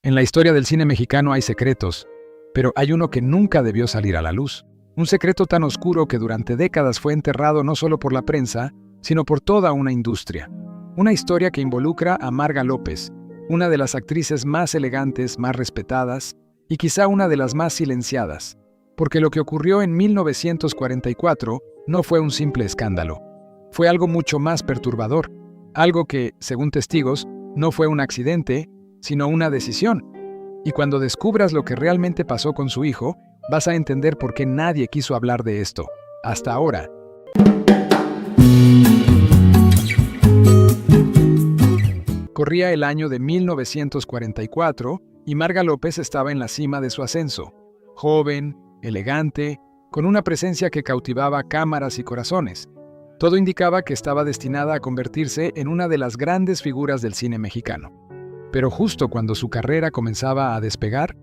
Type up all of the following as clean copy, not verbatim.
En la historia del cine mexicano hay secretos, pero hay uno que nunca debió salir a la luz. Un secreto tan oscuro que durante décadas fue enterrado no solo por la prensa, sino por toda una industria. Una historia que involucra a Marga López, una de las actrices más elegantes, más respetadas y quizá una de las más silenciadas, porque lo que ocurrió en 1944 no fue un simple escándalo. Fue algo mucho más perturbador, algo que, según testigos, no fue un accidente, sino una decisión. Y cuando descubras lo que realmente pasó con su hijo, vas a entender por qué nadie quiso hablar de esto, hasta ahora. Corría el año de 1944 y Marga López estaba en la cima de su ascenso. Joven, elegante, con una presencia que cautivaba cámaras y corazones. Todo indicaba que estaba destinada a convertirse en una de las grandes figuras del cine mexicano. Pero justo cuando su carrera comenzaba a despegar,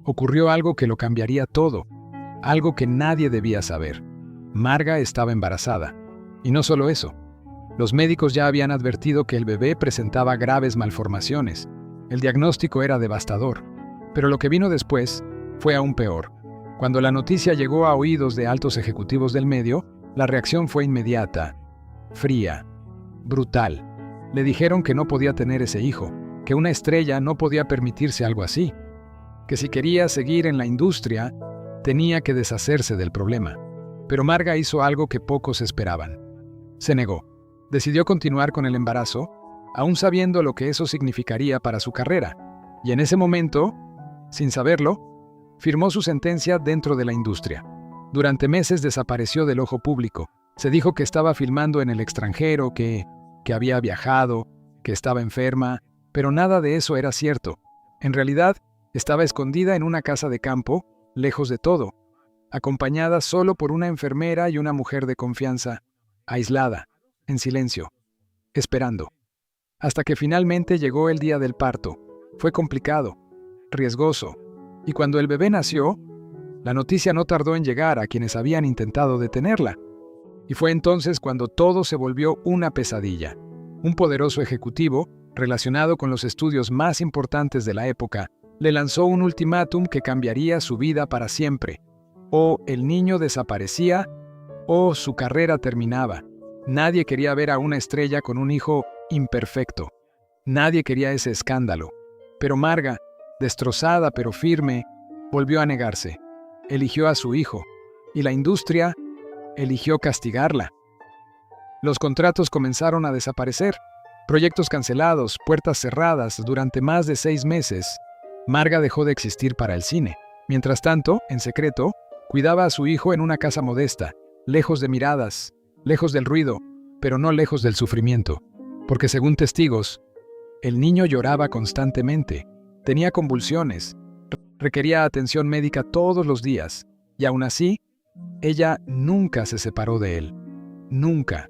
ocurrió algo que lo cambiaría todo, algo que nadie debía saber. Marga estaba embarazada. Y no solo eso. Los médicos ya habían advertido que el bebé presentaba graves malformaciones. El diagnóstico era devastador. Pero lo que vino después fue aún peor. Cuando la noticia llegó a oídos de altos ejecutivos del medio, la reacción fue inmediata, fría, brutal. Le dijeron que no podía tener ese hijo, que una estrella no podía permitirse algo así, que si quería seguir en la industria, tenía que deshacerse del problema. Pero Marga hizo algo que pocos esperaban. Se negó. Decidió continuar con el embarazo, aún sabiendo lo que eso significaría para su carrera. Y en ese momento, sin saberlo, firmó su sentencia dentro de la industria. Durante meses desapareció del ojo público. Se dijo que estaba filmando en el extranjero, que había viajado, que estaba enferma, pero nada de eso era cierto. En realidad, estaba escondida en una casa de campo, lejos de todo, acompañada solo por una enfermera y una mujer de confianza, aislada, en silencio, esperando. Hasta que finalmente llegó el día del parto. Fue complicado, riesgoso, y cuando el bebé nació, la noticia no tardó en llegar a quienes habían intentado detenerla. Y fue entonces cuando todo se volvió una pesadilla. Un poderoso ejecutivo, relacionado con los estudios más importantes de la época, le lanzó un ultimátum que cambiaría su vida para siempre. O el niño desaparecía, o su carrera terminaba. Nadie quería ver a una estrella con un hijo imperfecto. Nadie quería ese escándalo. Pero Marga, destrozada pero firme, volvió a negarse. Eligió a su hijo, y la industria eligió castigarla. Los contratos comenzaron a desaparecer. Proyectos cancelados, puertas cerradas durante más de 6 meses. Marga dejó de existir para el cine. Mientras tanto, en secreto, cuidaba a su hijo en una casa modesta, lejos de miradas, lejos del ruido, pero no lejos del sufrimiento. Porque según testigos, el niño lloraba constantemente, tenía convulsiones, requería atención médica todos los días, y aún así, ella nunca se separó de él. Nunca.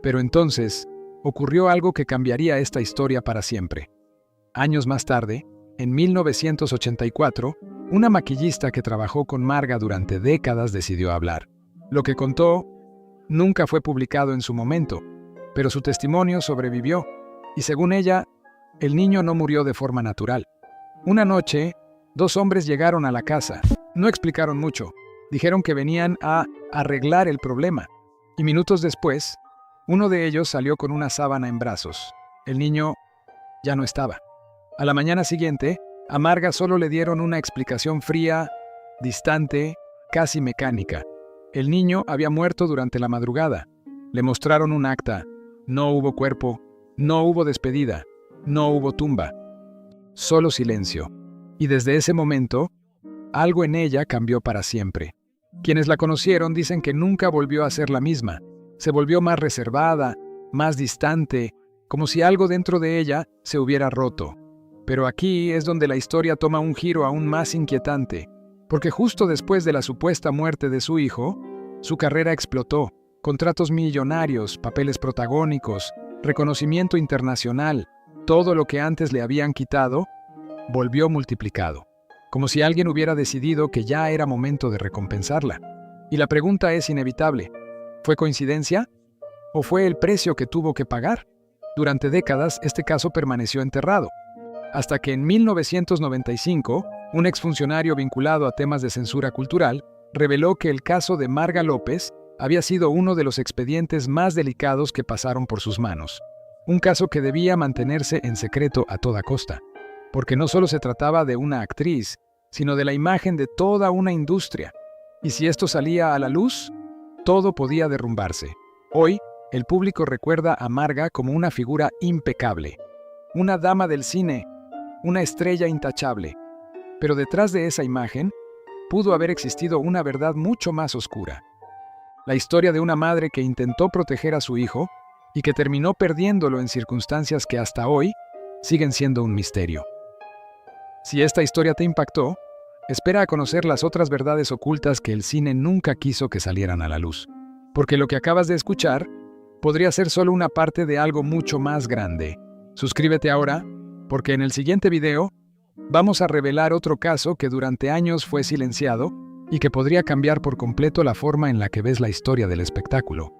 Pero entonces, ocurrió algo que cambiaría esta historia para siempre. Años más tarde, en 1984, una maquillista que trabajó con Marga durante décadas decidió hablar. Lo que contó nunca fue publicado en su momento, pero su testimonio sobrevivió, y según ella, el niño no murió de forma natural. Una noche, 2 hombres llegaron a la casa. No explicaron mucho. Dijeron que venían a arreglar el problema, y minutos después, uno de ellos salió con una sábana en brazos. El niño ya no estaba. A la mañana siguiente, a Marga solo le dieron una explicación fría, distante, casi mecánica. El niño había muerto durante la madrugada. Le mostraron un acta. No hubo cuerpo, no hubo despedida, no hubo tumba. Solo silencio. Y desde ese momento, algo en ella cambió para siempre. Quienes la conocieron dicen que nunca volvió a ser la misma. Se volvió más reservada, más distante, como si algo dentro de ella se hubiera roto. Pero aquí es donde la historia toma un giro aún más inquietante, porque justo después de la supuesta muerte de su hijo, su carrera explotó. Contratos millonarios, papeles protagónicos, reconocimiento internacional, todo lo que antes le habían quitado, volvió multiplicado. Como si alguien hubiera decidido que ya era momento de recompensarla. Y la pregunta es inevitable. ¿Fue coincidencia? ¿O fue el precio que tuvo que pagar? Durante décadas, este caso permaneció enterrado. hasta que en 1995, un exfuncionario vinculado a temas de censura cultural reveló que el caso de Marga López había sido uno de los expedientes más delicados que pasaron por sus manos. Un caso que debía mantenerse en secreto a toda costa, porque no solo se trataba de una actriz, sino de la imagen de toda una industria. Y si esto salía a la luz, todo podía derrumbarse. Hoy, el público recuerda a Marga como una figura impecable, una dama del cine, una estrella intachable. Pero detrás de esa imagen, pudo haber existido una verdad mucho más oscura. La historia de una madre que intentó proteger a su hijo y que terminó perdiéndolo en circunstancias que hasta hoy siguen siendo un misterio. Si esta historia te impactó, espera a conocer las otras verdades ocultas que el cine nunca quiso que salieran a la luz. Porque lo que acabas de escuchar podría ser solo una parte de algo mucho más grande. Suscríbete ahora, porque en el siguiente video vamos a revelar otro caso que durante años fue silenciado y que podría cambiar por completo la forma en la que ves la historia del espectáculo.